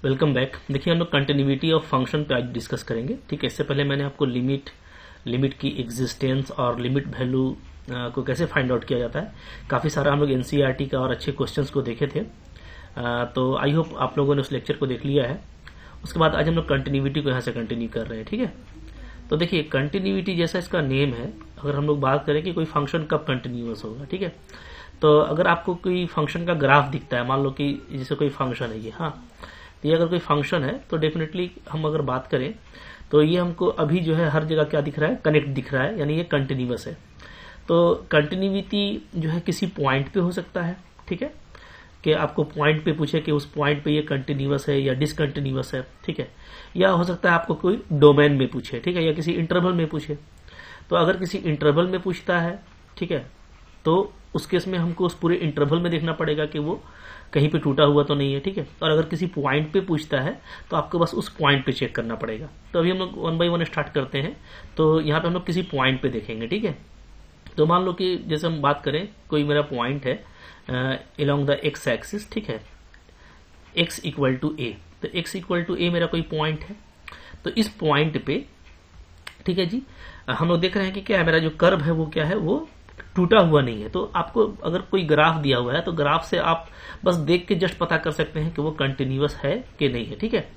Welcome back. देखिए हम लोग कंटिन्यूटी ऑफ फंक्शन पे आज डिस्कस करेंगे। ठीक है, इससे पहले मैंने आपको लिमिट की एग्जिस्टेंस और लिमिट वैल्यू को कैसे फाइंड आउट किया जाता है, काफ़ी सारा हम लोग एनसीईआरटी का और अच्छे क्वेश्चंस को देखे थे। तो आई होप आप लोगों ने उस लेक्चर को देख लिया है। उसके बाद आज हम लोग कंटिन्यूटी को यहाँ से कंटिन्यू कर रहे हैं। ठीक है, तो देखिए कंटिन्यूटी जैसा इसका नेम है, अगर हम लोग बात करें कि कोई फंक्शन कब कंटिन्यूअस होगा। ठीक है, तो अगर आपको कोई फंक्शन का ग्राफ दिखता है, मान लो कि जैसे कोई फंक्शन है ये, ये अगर कोई फंक्शन है तो डेफिनेटली हम अगर बात करें तो ये हमको अभी जो है हर जगह क्या दिख रहा है, कनेक्ट दिख रहा है, यानी ये कंटिन्यूअस है। तो कंटिन्यूटी जो है किसी पॉइंट पे हो सकता है। ठीक है, कि आपको पॉइंट पे पूछे कि उस पॉइंट पे ये कंटिन्यूअस है या डिसकंटिन्यूअस है। ठीक है, या हो सकता है आपको कोई डोमेन में पूछे, ठीक है, या किसी इंटरवल में पूछे। तो अगर किसी इंटरवल में पूछता है, ठीक है, तो उस केस में हमको उस पूरे इंटरवल में देखना पड़ेगा कि वो कहीं पे टूटा हुआ तो नहीं है। ठीक है, और अगर किसी पॉइंट पे पूछता है तो आपको बस उस पॉइंट पे चेक करना पड़ेगा। तो अभी हम लोग 1 बाय 1 स्टार्ट करते हैं। तो यहाँ पे हम लोग किसी पॉइंट पे देखेंगे। ठीक है, तो मान लो कि जैसे हम बात करें, कोई मेरा पॉइंट है अलोंग द एक्स एक्सिस। ठीक है, x इक्वल टू ए, तो x इक्वल टू ए मेरा कोई पॉइंट है। तो इस पॉइंट पे, ठीक है जी, हम लोग देख रहे हैं कि क्या है, मेरा जो कर्व है वो क्या है, वो टूटा हुआ नहीं है। तो आपको अगर कोई ग्राफ दिया हुआ है तो ग्राफ से आप बस देख के जस्ट पता कर सकते हैं कि वो कंटिन्यूअस है कि नहीं है। ठीक है,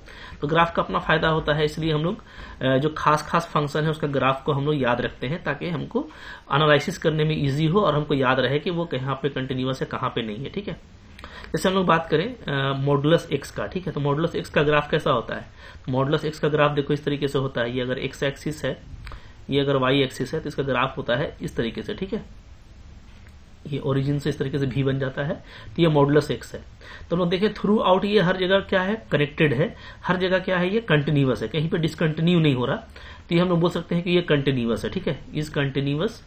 तो ग्राफ का अपना फायदा होता है, इसलिए हम लोग जो खास फंक्शन है उसका ग्राफ को हम लोग याद रखते हैं ताकि हमको एनालिसिस करने में इजी हो और हमको याद रहे कि वो कहाँ पे कंटिन्यूअस है, कहाँ पे नहीं है। ठीक है, जैसे हम लोग बात करें मॉडुलस एक्स का। ठीक है, तो मॉडुलस एक्स का ग्राफ कैसा होता है? मॉडुलस एक्स का ग्राफ देखो इस तरीके से होता है। ये अगर एक्स एक्सिस है, ये अगर वाई एक्सिस है, तो इसका ग्राफ होता है इस तरीके से। ठीक है, ये ओरिजिन से इस तरीके से भी बन जाता है, तो ये मॉडुलस एक्स है। तो हम लोग देखें थ्रू आउट ये हर जगह क्या है, कनेक्टेड है, हर जगह क्या है, ये कंटिन्यूअस है, कहीं पे डिसकंटिन्यू नहीं हो रहा। तो ये हम लोग बोल सकते हैं कि ये कंटिन्यूअस है। ठीक है, इज कंटिन्यूअस,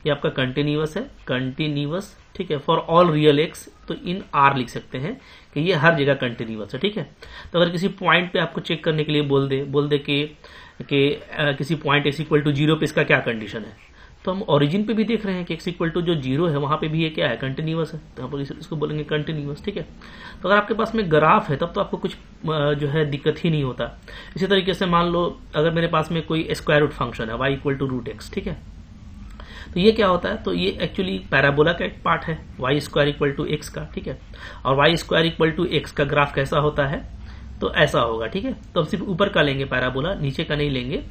ये आपका कंटिन्यूअस है, कंटिन्यूअस। ठीक है, फॉर ऑल रियल एक्स, तो इन आर लिख सकते हैं कि ये हर जगह कंटिन्यूअस है। ठीक है, तो अगर किसी पॉइंट पे आपको चेक करने के लिए बोल दे कि किसी पॉइंट एक्स इक्वल टू 0 पे इसका क्या कंडीशन है, तो हम ओरिजिन पे भी देख रहे हैं कि एक्स इक्वल टू जो 0 है वहां पे भी ये क्या है, कंटिन्यूअस है। तो हम इसको बोलेंगे कंटिन्यूअस। ठीक है, तो अगर आपके पास में ग्राफ है तब तो आपको कुछ जो है दिक्कत ही नहीं होता। इसी तरीके से मान लो अगर मेरे पास में कोई स्क्वायर रूट फंक्शन है y equal to root x. ठीक है, तो ये क्या होता है, तो ये एक्चुअली पैराबोला का एक पार्ट है, y square equal to x का। ठीक है, और y square equal to x का ग्राफ कैसा होता है, तो ऐसा होगा। ठीक है, तो हम सिर्फ ऊपर का लेंगे पैराबोला, नीचे का नहीं लेंगे,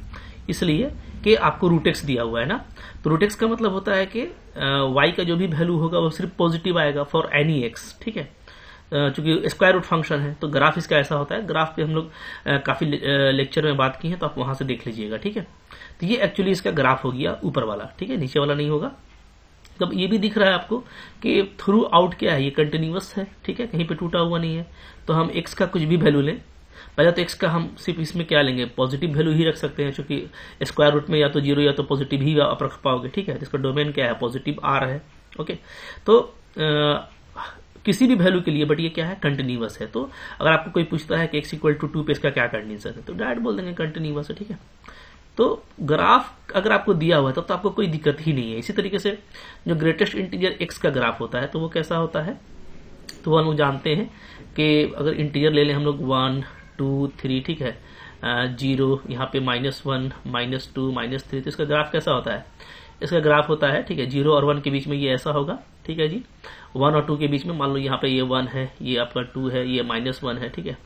इसलिए कि आपको रूट एक्स दिया हुआ है ना। तो रूट एक्स का मतलब होता है कि y का जो भी वैल्यू होगा वो सिर्फ पॉजिटिव आएगा फॉर एनी एक्स। ठीक है, चूंकि स्क्वायर रूट फंक्शन है तो ग्राफ इसका ऐसा होता है। ग्राफ पे हम लोग काफी लेक्चर में बात की है, तो आप वहां से देख लीजिएगा। ठीक है, तो ये एक्चुअली इसका ग्राफ हो गया ऊपर वाला। ठीक है, नीचे वाला नहीं होगा। तब ये भी दिख रहा है आपको कि थ्रू आउट क्या है, ये कंटिन्यूअस है। ठीक है, कहीं पे टूटा हुआ नहीं है। तो हम एक्स का कुछ भी वैल्यू लें, पहले तो एक्स का हम सिर्फ इसमें क्या लेंगे, पॉजिटिव वैल्यू ही रख सकते हैं, क्योंकि स्क्वायर रूट में या तो 0 या तो पॉजिटिव ही आप रख पाओगे। ठीक है, इसका डोमेन क्या है, पॉजिटिव आर है। ओके, तो किसी भी वैल्यू के लिए, बट ये क्या है, कंटिन्यूअस है। तो अगर आपको कोई पूछता है कि एक्स इक्वल टू 2 पे इसका क्या कंडीशन है, तो डायरेक्ट बोल देंगे कंटिन्यूअस है। ठीक है, तो ग्राफ अगर आपको दिया हुआ है तब तो आपको कोई दिक्कत ही नहीं है। इसी तरीके से जो ग्रेटेस्ट इंटीजर एक्स का ग्राफ होता है तो वो कैसा होता है, तो वो हम लोग जानते हैं कि अगर इंटीजर ले लें हम लोग 1 2 3, ठीक है, 0, यहाँ पे -1 -2 -3, तो इसका ग्राफ कैसा होता है, इसका ग्राफ होता है, ठीक है, 0 और 1 के बीच में ये ऐसा होगा। ठीक है जी, 1 और 2 के बीच में मान लो यहाँ पे ये 1 है, ये आपका 2 है, ये -1 है। ठीक है,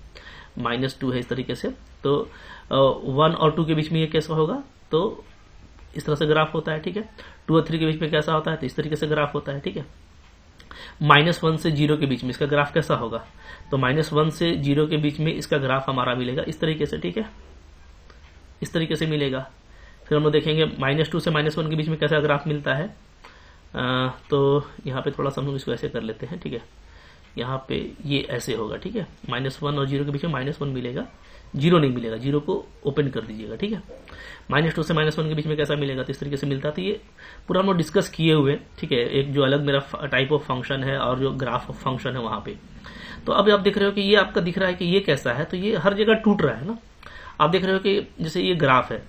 -2 है, इस तरीके से। तो 1 और 2 के बीच में ये कैसा होगा, तो इस तरह से ग्राफ होता है। ठीक है, 2 और 3 के बीच में कैसा होता है, तो इस तरीके से ग्राफ होता है। ठीक है, -1 से 0 के बीच में इसका ग्राफ कैसा होगा, तो -1 से 0 के बीच में इसका ग्राफ हमारा मिलेगा इस तरीके से। ठीक है, इस तरीके से मिलेगा। फिर हम लोग देखेंगे -2 से -1 के बीच में कैसा ग्राफ मिलता है। तो यहाँ पे थोड़ा सा हम लोग इसको ऐसे कर लेते हैं। ठीक है, यहाँ पे ये ऐसे होगा। ठीक है, -1 और 0 के बीच में -1 मिलेगा, 0 नहीं मिलेगा, 0 को ओपन कर दीजिएगा। ठीक है, -2 से -1 के बीच में कैसा मिलेगा, तो इस तरीके से मिलता है। तो ये पूरा हम लोग डिस्कस किए हुए। ठीक है, एक जो अलग मेरा टाइप ऑफ फंक्शन है और जो ग्राफ ऑफ फंक्शन है वहां पे। तो अब आप देख रहे हो कि ये आपका दिख रहा है कि ये कैसा है, तो ये हर जगह टूट रहा है ना। आप देख रहे हो कि जैसे ये ग्राफ है,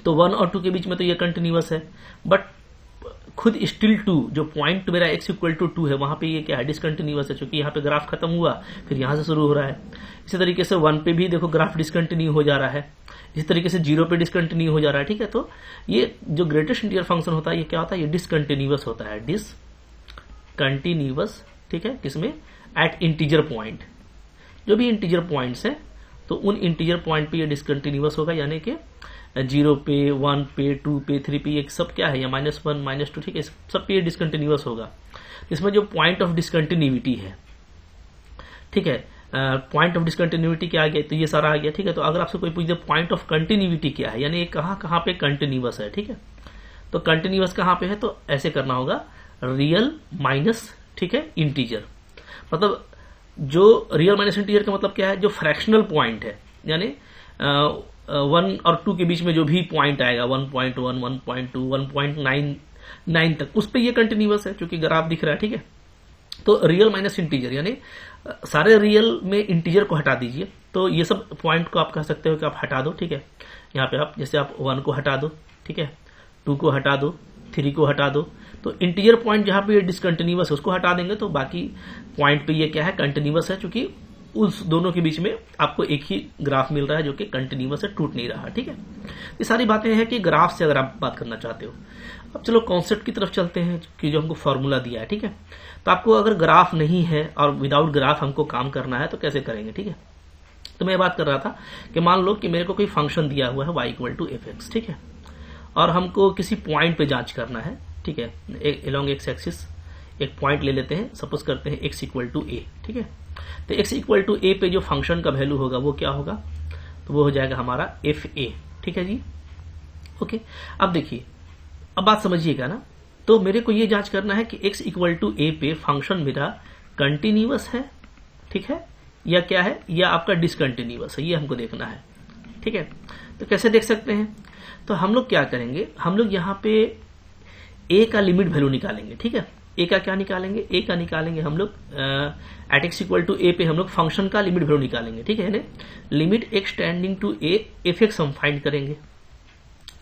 तो 1 और 2 के बीच में तो ये कंटिन्यूअस है, बट खुद स्टिल 2 जो पॉइंट मेरा x इक्वल टू 2 है वहां पे ये क्या है, डिसकंटिन्यूअस है, क्योंकि यहाँ पे ग्राफ खत्म हुआ फिर यहां से शुरू हो रहा है। इसी तरीके से 1 पे भी देखो ग्राफ डिसकंटिन्यू हो जा रहा है, इसी तरीके से 0 पे डिसकंटिन्यू हो जा रहा है। ठीक है, तो ये जो ग्रेटेस्ट इंटीजर फंक्शन होता है ये क्या होता है, ये डिसकंटिन्यूअस होता है, डिसकंटिन्यूअस। ठीक है, किसमें, एट इंटीजर पॉइंट, जो भी इंटीजर पॉइंट्स है तो उन इंटीजर पॉइंट पे ये डिसकंटिन्यूअस होगा, यानी कि 0 पे 1 पे 2 पे 3 पे ये सब क्या है, या -1 -2, ठीक है, सब पे ये डिसकंटिन्यूअस होगा। इसमें जो पॉइंट ऑफ डिसकंटिन्यूटी है, ठीक है, पॉइंट ऑफ डिसकंटिन्यूटी क्या आ गया, तो ये सारा आ गया। ठीक है, तो अगर आपसे कोई पूछ दे पॉइंट ऑफ कंटिन्यूटी क्या है, यानी कहाँ पे कंटिन्यूअस है, ठीक है, तो कंटिन्यूअस कहाँ पे है, तो ऐसे करना होगा रियल माइनस, ठीक है, इंटीजर। मतलब जो रियल माइनस इंटीजर का मतलब क्या है, जो फ्रैक्शनल पॉइंट है, यानी 1 और 2 के बीच में जो भी पॉइंट आएगा 1.1 1.2 1.99 तक, उस पे ये कंटिन्यूअस है, क्योंकि ग्राफ दिख रहा है। ठीक है, तो रियल माइनस इंटीजर यानी सारे रियल में इंटीजर को हटा दीजिए, तो ये सब पॉइंट को आप कह सकते हो कि आप हटा दो। ठीक है, यहाँ पे आप जैसे आप 1 को हटा दो, ठीक है, 2 को हटा दो, 3 को हटा दो, तो इंटीजर पॉइंट जहां पे ये डिसकंटिन्यूअस है उसको हटा देंगे, तो बाकी पॉइंट पे ये क्या है, कंटिन्यूअस है, क्योंकि उस दोनों के बीच में आपको एक ही ग्राफ मिल रहा है जो कि कंटिन्यूअस है, टूट नहीं रहा। ठीक है, ये सारी बातें हैं कि ग्राफ से अगर आप बात करना चाहते हो। अब चलो कॉन्सेप्ट की तरफ चलते हैं कि जो हमको फॉर्मूला दिया है। ठीक है, तो आपको अगर ग्राफ नहीं है और विदाउट ग्राफ हमको काम करना है तो कैसे करेंगे। ठीक है, तो मैं बात कर रहा था कि मान लो कि मेरे को कोई फंक्शन दिया हुआ है y इक्वल टू fx, ठीक है, और हमको किसी पॉइंट पे जांच करना है। ठीक है, एलोंग एक्स एक्सिस एक पॉइंट ले लेते हैं, सपोज करते हैं x इक्वल टू a। ठीक है, तो x इक्वल टू a पे जो फंक्शन का वैल्यू होगा वो क्या होगा, तो वो हो जाएगा हमारा fa। ठीक है जी, ओके। अब देखिए, अब बात समझिएगा ना, तो मेरे को ये जांच करना है कि x इक्वल टू a पे फंक्शन मेरा कंटिन्यूअस है, ठीक है, या क्या है, या आपका डिसकंटिन्यूअस है, ये हमको देखना है। ठीक है, तो कैसे देख सकते हैं, तो हम लोग क्या करेंगे, हम लोग यहाँ पे a का लिमिट वैल्यू निकालेंगे। ठीक है, a का क्या निकालेंगे, a का निकालेंगे हम लोग at x equal to a पे हम लोग फंक्शन का लिमिट वैल्यू निकालेंगे। ठीक है, limit x tending to a fx हम फाइंड करेंगे।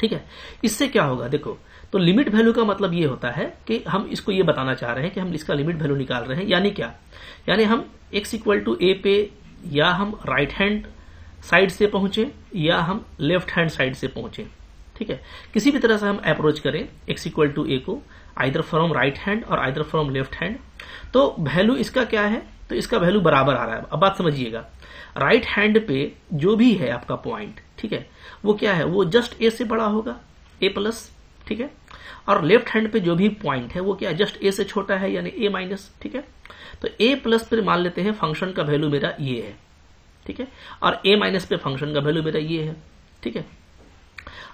ठीक है, इससे क्या होगा, देखो, तो लिमिट वैल्यू का मतलब ये होता है कि हम इसको ये बताना चाह रहे हैं कि हम इसका लिमिट वैल्यू निकाल रहे हैं, यानी क्या, यानी हम x इक्वल टू a पे या हम राइट हैंड साइड से पहुंचे या हम लेफ्ट हैंड साइड से पहुंचे। ठीक है, किसी भी तरह से हम अप्रोच करें x इक्वल टू a को, आइदर फ्रॉम राइट हैंड और आइदर फ्रॉम लेफ्ट हैंड, तो वैल्यू इसका क्या है, तो इसका वैल्यू बराबर आ रहा है। अब बात समझिएगा, राइट हैंड पे जो भी है आपका पॉइंट, ठीक है, वो क्या है, वो जस्ट a से बड़ा होगा, a प्लस। ठीक है, और लेफ्ट हैंड पे जो भी पॉइंट है वो क्या है, जस्ट a से छोटा है, यानी a माइनस। ठीक है, तो a प्लस पे मान लेते हैं फंक्शन का वैल्यू मेरा ये है। ठीक है, और a माइनस पे फंक्शन का वैल्यू मेरा ये है। ठीक है,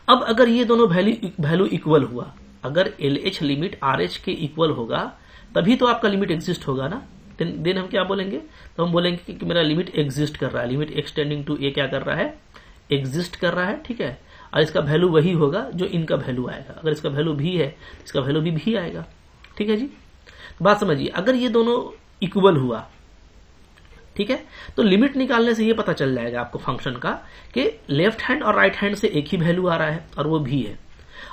अब अगर ये दोनों वैल्यू इक्वल हुआ, अगर LH लिमिट RH के इक्वल होगा तभी तो आपका लिमिट एग्जिस्ट होगा ना, देन हम क्या बोलेंगे, तो हम बोलेंगे कि मेरा लिमिट एग्जिस्ट कर रहा है, लिमिट एक्सटेंडिंग टू a क्या कर रहा है, एग्जिस्ट कर रहा है। ठीक है, और इसका वैल्यू वही होगा जो इनका वैल्यू आएगा, अगर इसका वैल्यू भी है इसका वैल्यू भी आएगा। ठीक है जी, तो बात समझिए, अगर ये दोनों इक्वल हुआ, ठीक है, तो लिमिट निकालने से ये पता चल जाएगा आपको फंक्शन का कि लेफ्ट हैंड और राइट हैंड से एक ही वैल्यू आ रहा है और वो भी है,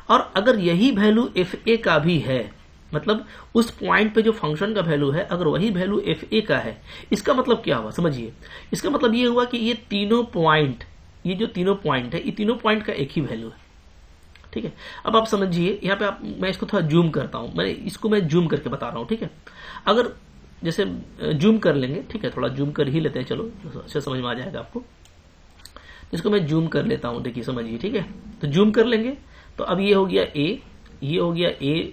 और अगर यही वैल्यू fa का भी है, मतलब उस पॉइंट पे जो फंक्शन का वैल्यू है अगर वही वैल्यू fa का है, इसका मतलब क्या हुआ समझिए, इसका मतलब ये हुआ कि ये तीनों पॉइंट, ये जो तीनों पॉइंट है, ये तीनों पॉइंट का एक ही वैल्यू है। ठीक है, अब आप समझिए, यहाँ पे मैं इसको थोड़ा जूम करता हूं, मैं जूम करके बता रहा हूं। ठीक है, अगर जैसे जूम कर लेंगे, ठीक है, थोड़ा जूम कर ही लेते हैं, चलो अच्छा समझ में आ जाएगा आपको। इसको मैं जूम कर लेता हूं, देखिए समझिए। ठीक है, तो जूम कर लेंगे, तो अब ये हो गया a, ये हो गया a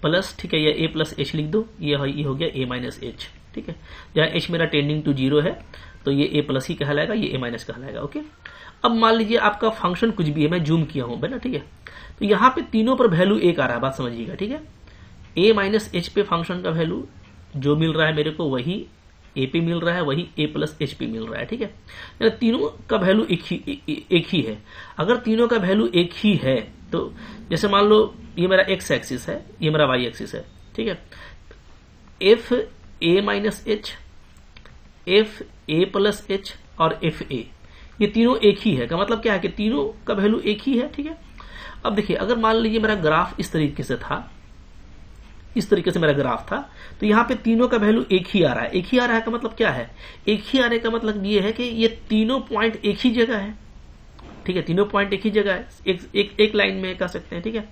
प्लस, ठीक है, या a प्लस h लिख दो, ये हो गया a माइनस h। ठीक है, जहां h मेरा टेंडिंग टू 0 है तो ये a प्लस ही कहलाएगा, ये a माइनस कहलाएगा। ओके, अब मान लीजिए आपका फंक्शन कुछ भी है, मैं जूम किया हूं ना, ठीक है, तो यहाँ पे तीनों पर वैल्यू 1 आ रहा है, बात समझिएगा। ठीक है, a माइनस h पे फंक्शन का वैल्यू जो मिल रहा है मेरे को वही a पे मिल रहा है, वही a प्लस h पे मिल रहा है। ठीक है, तीनों का वैल्यू एक ही है। अगर तीनों का वैल्यू एक ही है तो जैसे मान लो ये मेरा x एक्सिस है, ये मेरा y एक्सिस है। ठीक है, f a minus h, f a plus h और f a, ये तीनों एक ही है, का मतलब क्या है कि तीनों का वैल्यू एक ही है। ठीक है, अब देखिए, अगर मान लीजिए मेरा ग्राफ इस तरीके से था, इस तरीके से मेरा ग्राफ था, तो यहाँ पे तीनों का वैल्यू एक ही आ रहा है। एक ही आ रहा है का मतलब क्या है? एक ही आने का मतलब ये है कि ये तीनों पॉइंट एक ही जगह है, ठीक है, तीनों पॉइंट एक ही जगह है, एक लाइन में कह सकते हैं, ठीक है।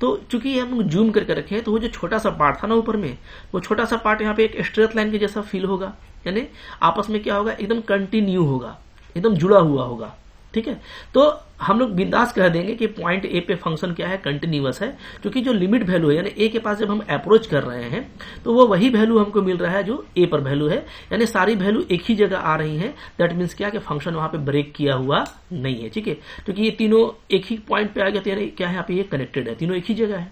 तो चूंकि हम लोग जूम करके रखे हैं, तो वो जो छोटा सा पार्ट था ना ऊपर में, वो छोटा सा पार्ट यहाँ पे एक स्ट्रेट लाइन के जैसा फील होगा, यानी आपस में क्या होगा, एकदम कंटिन्यू होगा, एकदम जुड़ा हुआ होगा, ठीक है। तो हम लोग बिंदास कह देंगे कि पॉइंट ए पे फंक्शन क्या है, कंटिन्यूअस है, क्योंकि जो लिमिट वैल्यू है यानी ए के पास जब हम अप्रोच कर रहे हैं तो वो वही वैल्यू हमको मिल रहा है जो ए पर वैल्यू है, यानी सारी वैल्यू एक ही जगह आ रही है। दैट मीन्स क्या कि फंक्शन वहां पे ब्रेक किया हुआ नहीं है, ठीक है, क्योंकि ये तीनों एक ही पॉइंट पे आ गए, तो यानी क्या है, यहाँ पे ये कनेक्टेड है, तीनों एक ही जगह है,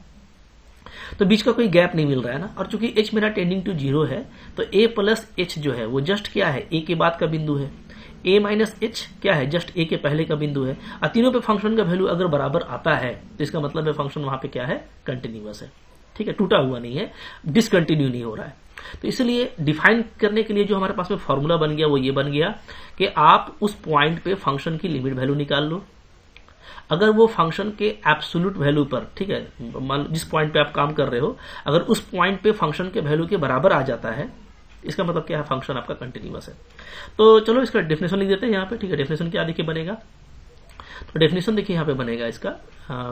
तो बीच का कोई गैप नहीं मिल रहा है ना। और चूंकि h मेरा टेंडिंग टू 0 है, तो a प्लस h जो है वो जस्ट क्या है, a के बाद का बिंदु है, a माइनस h क्या है, जस्ट a के पहले का बिंदु है। और तीनों पे फंक्शन का वैल्यू अगर बराबर आता है तो इसका मतलब है फंक्शन वहां पे क्या है, कंटिन्यूअस है, ठीक है, टूटा हुआ नहीं है, डिसकंटिन्यू नहीं हो रहा है। तो इसलिए डिफाइन करने के लिए जो हमारे पास में फॉर्मूला बन गया वो ये बन गया कि आप उस पॉइंट पे फंक्शन की लिमिट वैल्यू निकाल लो। अगर वो फंक्शन के एब्सोल्यूट वैल्यू पर, ठीक है, मान जिस पॉइंट पे आप काम कर रहे हो, अगर उस पॉइंट पे फंक्शन के वैल्यू के बराबर आ जाता है, इसका मतलब क्या है, फंक्शन आपका कंटिन्यूअस है। तो चलो इसका डेफिनेशन लिख देते हैं यहाँ पे, ठीक है। डेफिनेशन क्या देखिए बनेगा, तो डेफिनेशन देखिए यहाँ पे बनेगा इसका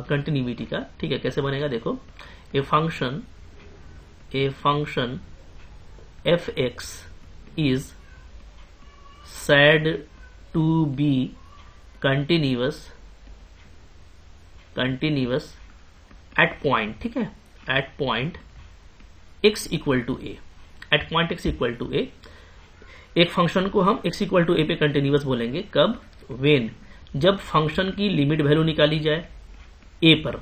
कंटिन्यूटी का, ठीक है। कैसे बनेगा देखो, a function F x is said to be continuous at point, ठीक है, at point x equal to a, at point x equal to a। एक फंक्शन को हम x equal to a पे कंटिन्यूअस बोलेंगे कब, when, जब फंक्शन की लिमिट वैल्यू निकाली जाए a पर,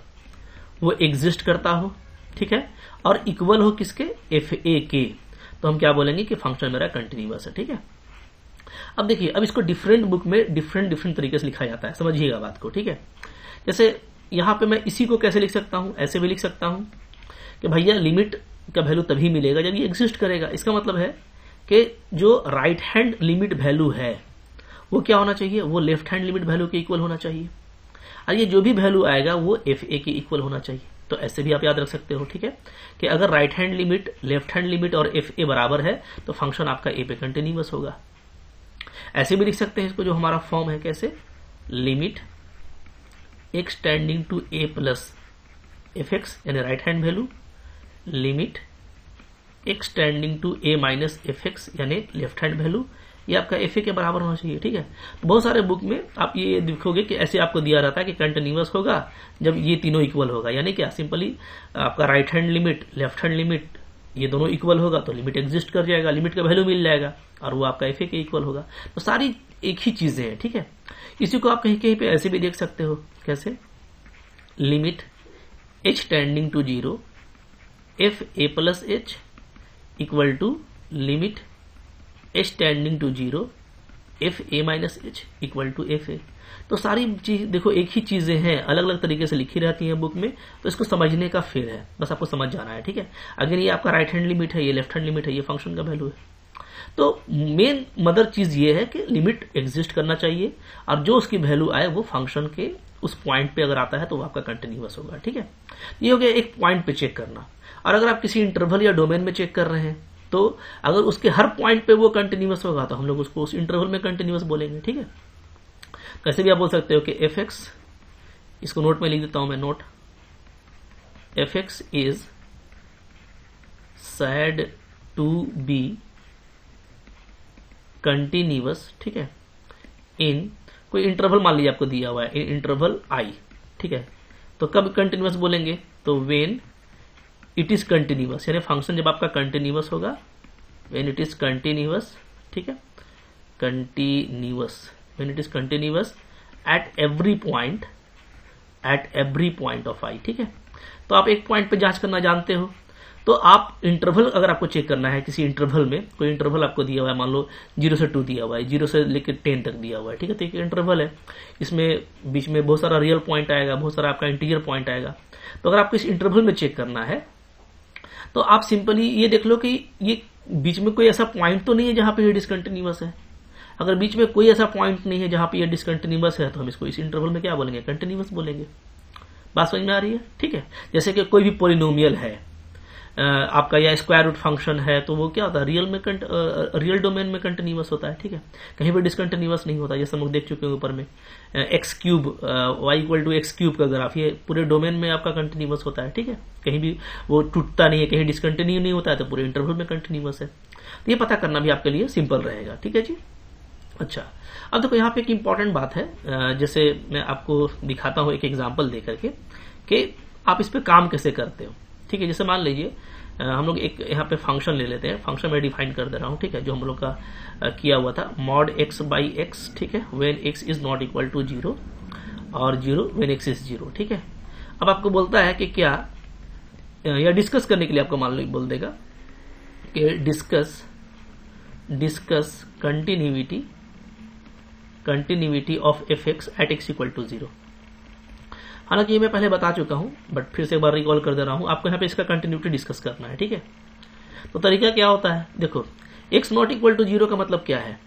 वो एग्जिस्ट करता हो, ठीक है, और इक्वल हो किसके, एफ ए के, तो हम क्या बोलेंगे कि फंक्शन मेरा कंटिन्यूअस है, ठीक है। अब देखिए, अब इसको डिफरेंट बुक में डिफरेंट तरीके से लिखा जाता है, समझिएगा बात को, ठीक है। जैसे यहां पे मैं इसी को कैसे लिख सकता हूं, ऐसे भी लिख सकता हूं कि भैया लिमिट का वैल्यू तभी मिलेगा जब ये एग्जिस्ट करेगा। इसका मतलब है कि जो राइट हैंड लिमिट वैल्यू है वो क्या होना चाहिए, वो लेफ्ट हैंड लिमिट वैल्यू के इक्वल होना चाहिए, और ये जो भी वैल्यू आएगा वो एफ ए के इक्वल होना चाहिए। तो ऐसे भी आप याद रख सकते हो, ठीक है, कि अगर right hand limit, left hand limit और एफ ए बराबर है तो फंक्शन आपका ए पे कंटिन्यूअस होगा। ऐसे भी लिख सकते हैं इसको, जो हमारा फॉर्म है, कैसे, limit x tending to a plus f x यानी right hand value, limit x tending to a minus f x यानी लेफ्ट हैंड वैल्यू, ये आपका एफ ए के बराबर होना चाहिए, ठीक है। तो बहुत सारे बुक में आप ये देखोगे कि ऐसे आपको दिया रहता है कि कंटिन्यूअस होगा जब ये तीनों इक्वल होगा, यानी क्या, सिंपली आपका right hand limit, left hand limit, ये दोनों इक्वल होगा तो लिमिट एग्जिस्ट कर जाएगा, लिमिट का वैल्यू मिल जाएगा और वो आपका एफ ए के इक्वल होगा। तो सारी एक ही चीजें हैं, ठीक है। इसी को आप कहीं कहीं पे ऐसे भी देख सकते हो, कैसे, limit h tending to 0 f a plus h equal to limit h tending to 0 f a minus h equal to f a. तो सारी चीज देखो एक ही चीजें हैं, अलग अलग तरीके से लिखी रहती हैं बुक में, तो इसको समझने का फेर है, बस आपको समझ जाना है, ठीक है। अगर ये आपका राइट हैंड लिमिट है, ये लेफ्ट हैंड लिमिट है, ये फंक्शन का वैल्यू है। तो मेन मदर चीज ये है कि लिमिट एग्जिस्ट करना चाहिए और जो उसकी वैल्यू आए वो फंक्शन के उस पॉइंट पे अगर आता है तो वो आपका कंटिन्यूअस होगा, ठीक है। ये हो गया एक पॉइंट पे चेक करना। और अगर आप किसी इंटरवल या डोमेन में चेक कर रहे हैं तो अगर उसके हर पॉइंट पे वो कंटिन्यूअस होगा तो हम लोग उसको उस इंटरवल में कंटिन्यूअस बोलेंगे, ठीक है। कैसे भी आप बोल सकते हो कि एफ एक्स, इसको नोट में लिख देता हूं मैं, note, f x is said to be continuous, ठीक है, इन कोई इंटरवल मान लीजिए आपको दिया हुआ है, इन इंटरवल आई, ठीक है। तो कब कंटिन्यूअस बोलेंगे, तो व्हेन इट इज कंटिन्यूअस, यानी फंक्शन जब आपका कंटिन्यूअस होगा, व्हेन इट इज कंटिन्यूअस, ठीक है, continuous, when it is continuous at every point of I, ठीक है। तो आप एक पॉइंट पे जांच करना जानते हो, तो आप इंटरवल अगर आपको चेक करना है किसी इंटरवल में, कोई इंटरवल आपको दिया हुआ है, मान लो 0 से 2 दिया हुआ है, 0 से लेकर 10 तक दिया हुआ है, ठीक है। तो एक इंटरवल है, इसमें बीच में बहुत सारा रियल पॉइंट आएगा, बहुत सारा आपका इंटीजर पॉइंट आएगा। तो अगर आपको इस इंटरवल में चेक करना है तो आप सिंपली ये देख लो कि ये बीच में कोई ऐसा पॉइंट तो नहीं है जहां पे ये डिसकंटिन्यूअस है। अगर बीच में कोई ऐसा पॉइंट नहीं है जहां पे ये डिसकंटिन्यूअस है तो हम इसको इस इंटरवल में क्या बोलेंगे, कंटिन्यूअस बोलेंगे। बात समझ में आ रही है, ठीक है। जैसे कि कोई भी पॉलिनोमियल है, आपका या स्क्वायर रूट फंक्शन है तो वो क्या होता है, रियल डोमेन में कंटिन्यूअस होता है, ठीक है, कहीं भी डिसकंटिन्यूअस नहीं होता, जैसे हम लोग देख चुके हैं ऊपर में x cube y equal to x cube का ग्राफ, ये पूरे डोमेन में आपका कंटिन्यूअस होता है, ठीक है, कहीं भी वो टूटता नहीं है, कहीं डिसकंटिन्यू नहीं होता है, तो पूरे इंटरवल में कंटिन्यूअस है। तो ये पता करना भी आपके लिए सिंपल रहेगा, ठीक है जी। अच्छा, अब देखो यहाँ पे एक इंपॉर्टेंट बात है, जैसे मैं आपको दिखाता हूँ एक एग्जांपल दे करके कि आप इस पे काम कैसे करते हो, ठीक है। जैसे मान लीजिए हम लोग एक यहाँ पे फंक्शन ले लेते हैं, फंक्शन में डिफाइन कर दे रहा हूँ, ठीक है, जो हम लोग का किया हुआ था मॉड x बाई एक्स, ठीक है, when x is not equal to 0 और 0 व्हेन x इज 0, ठीक है। अब आपको बोलता है कि क्या, या डिस्कस करने के लिए आपको मान लो बोल देगा कि discuss continuity of fx at x equal to 0। हालांकि ये मैं पहले बता चुका हूं, बट फिर से एक बार रिकॉल कर दे रहा हूं, आपको यहाँ पे इसका कंटिन्यूटी डिस्कस करना है, ठीक है। तो तरीका क्या होता है, देखो x नॉट इक्वल टू 0 का मतलब क्या है,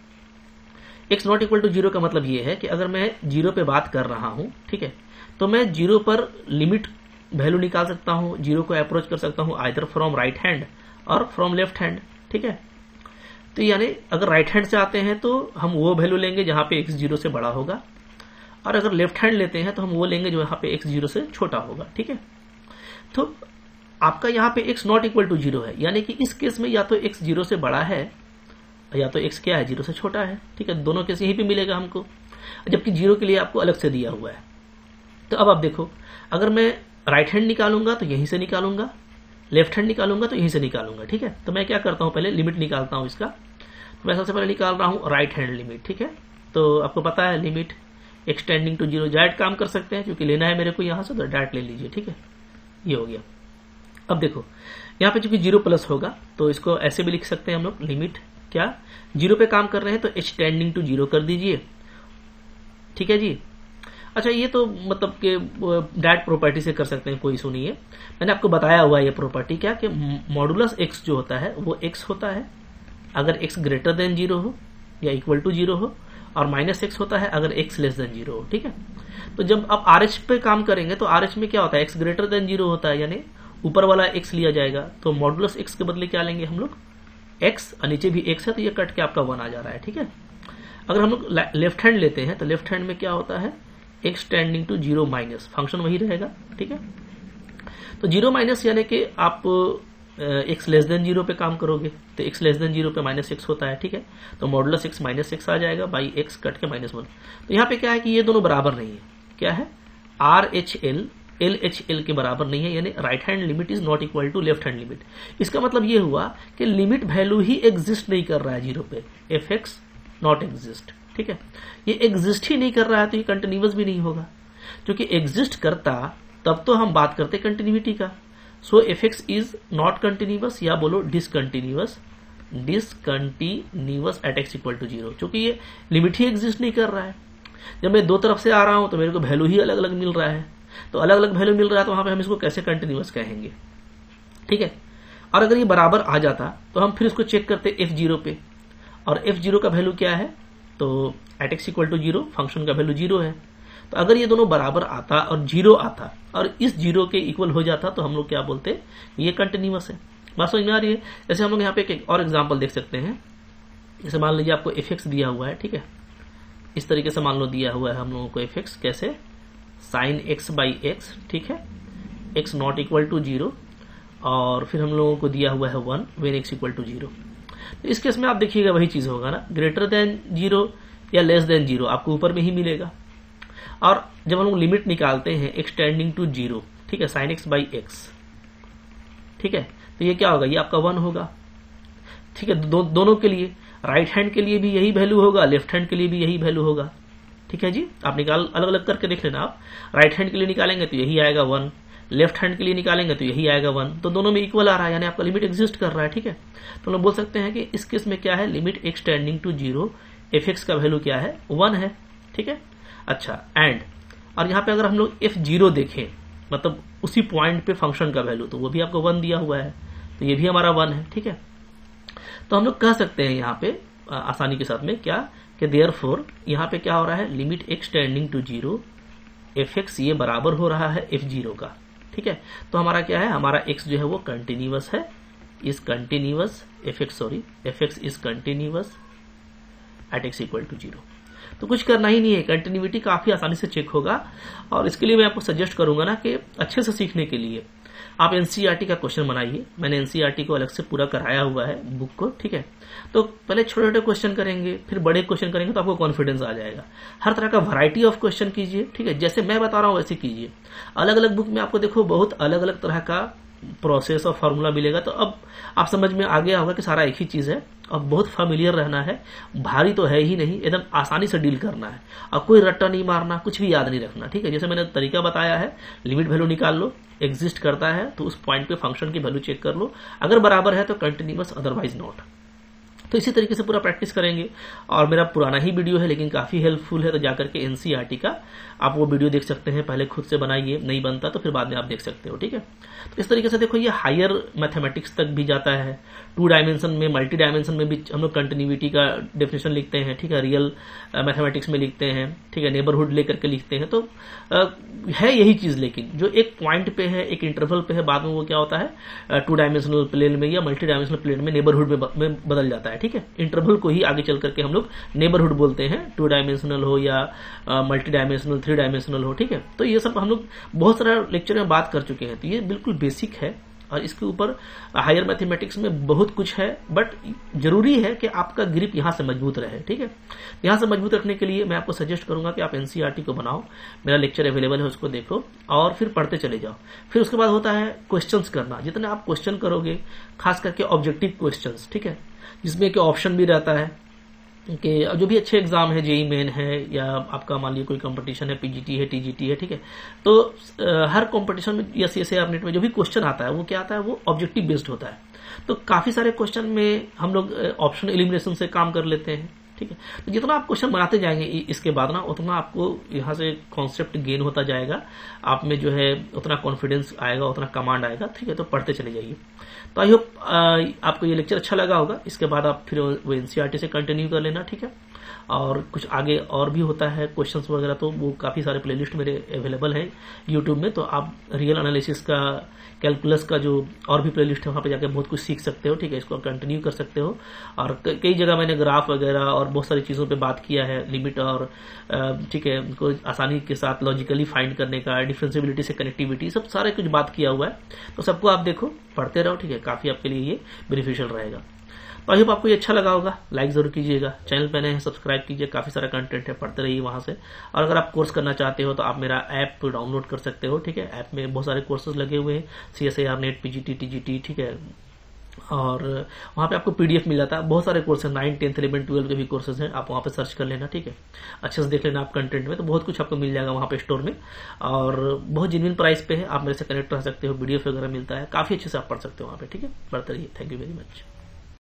x नॉट इक्वल टू 0 का मतलब ये है कि अगर मैं 0 पे बात कर रहा हूं, ठीक है, तो मैं 0 पर लिमिट वैल्यू निकाल सकता हूं, 0 को अप्रोच कर सकता हूं आइदर फ्रॉम राइट हैंड और फ्रॉम लेफ्ट हैंड, ठीक है। तो यानी अगर राइट हैंड से आते हैं तो हम वो वैल्यू लेंगे जहां पे x 0 से बड़ा होगा, और अगर लेफ्ट हैंड लेते हैं तो हम वो लेंगे जो यहाँ पे x 0 से छोटा होगा, ठीक है। तो आपका यहाँ पे x नॉट इक्वल टू 0 है, यानी कि इस केस में या तो x 0 से बड़ा है या तो x क्या है, 0 से छोटा है, ठीक है, दोनों केस यहीं पे मिलेगा हमको, जबकि 0 के लिए आपको अलग से दिया हुआ है। तो अब आप देखो, अगर मैं राइट हैंड निकालूंगा तो यहीं से निकालूंगा, लेफ्ट हैंड निकालूंगा तो यहीं से निकालूंगा, ठीक है। तो मैं क्या करता हूँ, पहले लिमिट निकालता हूँ इसका, तो मैं सबसे पहले निकाल रहा हूँ राइट हैंड लिमिट, ठीक है। तो आपको पता है लिमिट एक्सटेंडिंग टू 0, डायरेक्ट काम कर सकते हैं क्योंकि लेना है मेरे को यहां से, तो डायरेक्ट ले लीजिए, ठीक है, ये हो गया। अब देखो यहाँ पे चूंकि 0 प्लस होगा तो इसको ऐसे भी लिख सकते हैं हम लोग, लिमिट क्या 0 पे काम कर रहे हैं तो एक्सटेंडिंग टू 0 कर दीजिए, ठीक है जी। अच्छा, ये तो मतलब कि डायरेक्ट प्रॉपर्टी से कर सकते हैं, कोई इशू नहीं है, मैंने आपको बताया हुआ है ये प्रॉपर्टी क्या, कि मॉडुलस x जो होता है वो x होता है अगर x ग्रेटर देन 0 हो या इक्वल टू 0 हो, और माइनस x होता है अगर x लेस देन 0 हो, ठीक है। तो जब आप RH पे काम करेंगे तो RH में क्या होता है, x ग्रेटर देन 0 होता है, यानी ऊपर वाला x लिया जाएगा, तो मॉडुलस x के बदले क्या लेंगे हम लोग, x, और नीचे भी x है तो ये कट के आपका 1 आ जा रहा है, ठीक है। अगर हम लोग लेफ्ट हैंड लेते हैं तो लेफ्ट हैंड में क्या होता है, x tending to 0 minus, function वही रहेगा, ठीक है। तो 0 माइनस यानी कि आप x लेस देन 0 पे काम करोगे तो x लेस देन 0 पे माइनस x होता है, ठीक है। तो मॉडुलस x माइनस x आ जाएगा बाई x कट के -1। तो यहाँ पे क्या है कि ये दोनों बराबर नहीं है, क्या है, RHL LHL के बराबर नहीं है, यानी right hand limit is not equal to left hand limit. इसका मतलब ये हुआ कि लिमिट वैल्यू ही एग्जिस्ट नहीं कर रहा है 0 पे, fx नॉट एग्जिस्ट, ठीक है, ये एग्जिस्ट ही नहीं कर रहा है तो ये कंटिन्यूअस भी नहीं होगा, क्योंकि एग्जिस्ट करता तब तो हम बात करते कंटिन्यूटी का। So fx is not continuous, या बोलो discontinuous at x equal to 0, क्योंकि ये लिमिट ही एग्जिस्ट नहीं कर रहा है। जब मैं दो तरफ से आ रहा हूं तो मेरे को वैल्यू ही अलग अलग मिल रहा है, तो अलग अलग वैल्यू मिल रहा है तो वहां पे हम इसको कैसे कंटिन्यूअस कहेंगे, ठीक है। और अगर ये बराबर आ जाता तो हम फिर इसको चेक करते f0 पे, और f0 का वैल्यू क्या है, तो at x equal to 0 function का वैल्यू 0 है। तो अगर ये दोनों बराबर आता और 0 आता और इस 0 के इक्वल हो जाता तो हम लोग क्या बोलते, ये कंटिन्यूअस है। बात समझ में आ रही है। जैसे हम लोग यहाँ पे एक और एग्जांपल देख सकते हैं, जैसे मान लीजिए आपको fx दिया हुआ है, ठीक है, इस तरीके से मान लो दिया हुआ है हम लोगों को fx, कैसे, साइन x बाई एक्स, ठीक है, x नॉट इक्वल टू 0, और फिर हम लोगों को दिया हुआ है 1 व्हेन x इक्वल टू 0। तो इस केस में आप देखिएगा वही चीज होगा ना, ग्रेटर देन 0 या लेस देन 0 आपको ऊपर में ही मिलेगा। और जब हम लोग लिमिट निकालते हैं एक्सटेंडिंग टू 0, ठीक है, साइन x बाई एक्स, ठीक है, तो ये क्या होगा, ये आपका 1 होगा, ठीक है। दोनों के लिए, राइट हैंड के लिए भी यही वैल्यू होगा, लेफ्ट हैंड के लिए भी यही वैल्यू होगा, ठीक है जी। आप निकाल अलग अलग करके देख लेना, आप राइट हैंड के लिए निकालेंगे तो यही आएगा 1, लेफ्ट हैंड के लिए निकालेंगे तो यही आएगा 1, तो दोनों में इक्वल आ रहा है, यानी आपका लिमिट एग्जिस्ट कर रहा है, ठीक है। तो हम लोग बोल सकते हैं कि इस केस में क्या है, लिमिट एक्सटेंडिंग टू 0 fx का वैल्यू क्या है, 1 है, ठीक है। अच्छा, एंड, और यहाँ पे अगर हम लोग f0 देखें, मतलब उसी पॉइंट पे फंक्शन का वैल्यू, तो वो भी आपको 1 दिया हुआ है, तो ये भी हमारा 1 है, ठीक है। तो हम लोग कह सकते हैं यहाँ पे आसानी के साथ में क्या, कि देयरफॉर यहाँ पे क्या हो रहा है, लिमिट एक्सटेंडिंग टू 0 fx ये बराबर हो रहा है f0 का, ठीक है। तो हमारा क्या है, हमारा x जो है वो कंटिन्यूअस है, is continuous, fx is continuous at x equal to 0। तो कुछ करना ही नहीं है, कंटिन्यूटी काफी आसानी से चेक होगा। और इसके लिए मैं आपको सजेस्ट करूंगा ना कि अच्छे से सीखने के लिए आप एनसीईआरटी का क्वेश्चन बनाइए। मैंने एनसीईआरटी को अलग से पूरा कराया हुआ है बुक को, ठीक है। तो पहले छोटे छोटे क्वेश्चन करेंगे, फिर बड़े क्वेश्चन करेंगे, तो आपको कॉन्फिडेंस आ जाएगा। हर तरह का वैरायटी ऑफ क्वेश्चन कीजिए, ठीक है। जैसे मैं बता रहा हूं वैसे कीजिए। अलग अलग बुक में आपको देखो बहुत अलग अलग तरह का प्रोसेस और फॉर्मूला मिलेगा। तो अब आप समझ में आ गया होगा कि सारा एक ही चीज है। अब बहुत फेमिलियर रहना है, भारी तो है ही नहीं, एकदम आसानी से डील करना है। अब कोई रट्टा नहीं मारना, कुछ भी याद नहीं रखना, ठीक है। जैसे मैंने तरीका बताया है, लिमिट वैल्यू निकाल लो, एग्जिस्ट करता है तो उस पॉइंट पे फंक्शन की वैल्यू चेक कर लो, अगर बराबर है तो कंटिन्यूअस, अदरवाइज नॉट। तो इसी तरीके से पूरा प्रैक्टिस करेंगे। और मेरा पुराना ही वीडियो है लेकिन काफी हेल्पफुल है, तो जाकर के एनसीईआरटी का आप वो वीडियो देख सकते हैं। पहले खुद से बनाइए, नहीं बनता तो फिर बाद में आप देख सकते हो, ठीक है। तो इस तरीके से देखो ये हायर मैथमेटिक्स तक भी जाता है। 2 डायमेंशन में, मल्टी डायमेंशन में भी हम लोग कंटिन्यूटी का डेफिनेशन लिखते हैं, ठीक है। रियल मैथमेटिक्स में लिखते हैं, ठीक है। नेबरहुड लेकर के लिखते हैं। तो है यही चीज, लेकिन जो एक पॉइंट पे है, एक इंटरवल पे है, बाद में वो क्या होता है 2 डायमेंशनल प्लेन में या मल्टी डायमेंशनल प्लेन में नेबरहुड में बदल जाता है, ठीक है। इंटरवल को ही आगे चल करके हम लोग नेबरहुड बोलते हैं, 2 डायमेंशनल हो या मल्टी डायमेंशनल, 3 डायमेंशनल हो, ठीक है। तो ये सब हम लोग बहुत सारा लेक्चर में बात कर चुके हैं। तो ये बिल्कुल बेसिक है और इसके ऊपर हायर मैथमेटिक्स में बहुत कुछ है, बट जरूरी है कि आपका ग्रिप यहां से मजबूत रहे, ठीक है। यहां से मजबूत रखने के लिए मैं आपको सजेस्ट करूंगा कि आप एनसीईआरटी को बनाओ, मेरा लेक्चर अवेलेबल है, उसको देखो और फिर पढ़ते चले जाओ। फिर उसके बाद होता है क्वेश्चंस करना। जितने आप क्वेश्चन करोगे, खास करके ऑब्जेक्टिव क्वेश्चंस, ठीक है, जिसमें कि ऑप्शन भी रहता है कि जो भी अच्छे एग्जाम है, जेईई मेन है या आपका मान लीजिए कोई कंपटीशन है, पीजीटी है, टीजीटी है, ठीक है। तो हर कंपटीशन में या सीएसईआर नेट में जो भी क्वेश्चन आता है वो क्या आता है, वो ऑब्जेक्टिव बेस्ड होता है। तो काफी सारे क्वेश्चन में हम लोग ऑप्शन एलिमिनेशन से काम कर लेते हैं, ठीक है। तो जितना आप क्वेश्चन बनाते जाएंगे इसके बाद ना, उतना आपको यहाँ से कॉन्सेप्ट गेन होता जाएगा, आप में जो है उतना कॉन्फिडेंस आएगा, उतना कमांड आएगा, ठीक है। तो पढ़ते चले जाइए। तो आई होप आपको ये लेक्चर अच्छा लगा होगा। इसके बाद आप फिर वो एनसीईआरटी से कंटिन्यू कर लेना, ठीक है। और कुछ आगे और भी होता है क्वेश्चंस वगैरह, तो वो काफी सारे प्लेलिस्ट मेरे अवेलेबल है यूट्यूब में। तो आप रियल एनालिसिस का, कैलकुलस का जो और भी प्लेलिस्ट है, वहां पे जाके बहुत कुछ सीख सकते हो, ठीक है। इसको कंटिन्यू कर सकते हो। और कई जगह मैंने ग्राफ वगैरह और बहुत सारी चीजों पे बात किया है, लिमिट और ठीक है, उनको आसानी के साथ लॉजिकली फाइंड करने का, डिफरेंशिएबिलिटी से कनेक्टिविटी, सब सारे कुछ बात किया हुआ है। तो सबको आप देखो, पढ़ते रहो, ठीक है। काफी आपके लिए ये बेनिफिशियल रहेगा। तो आई होप आपको ये अच्छा लगा होगा। लाइक जरूर कीजिएगा, चैनल पे नए हैं सब्सक्राइब कीजिए, काफी सारा कंटेंट है, पढ़ते रहिए वहां से। और अगर आप कोर्स करना चाहते हो तो आप मेरा ऐप डाउनलोड कर सकते हो, ठीक है। ऐप में बहुत सारे कोर्सेज लगे हुए हैं, सीएसईआर नेट, पीजीटी, टीजीटी, ठीक है। और वहां पे आपको पीडीएफ मिल जाता है, बहुत सारे कोर्सेज, 9, 10, 11, 12 के भी कोर्सेज हैं। आप वहां पे सर्च कर लेना, ठीक है। अच्छे से देख लेना आप कंटेंट में, तो बहुत कुछ आपको मिल जाएगा वहां पे स्टोर में। और बहुत जेन्युइन प्राइस पे है, आप मेरे से कनेक्ट रह सकते हो, पीडीएफ वगैरह मिलता है, काफी अच्छे से आप पढ़ सकते हो वहां पे, ठीक है। पढ़ते रहिए। Thank you very much.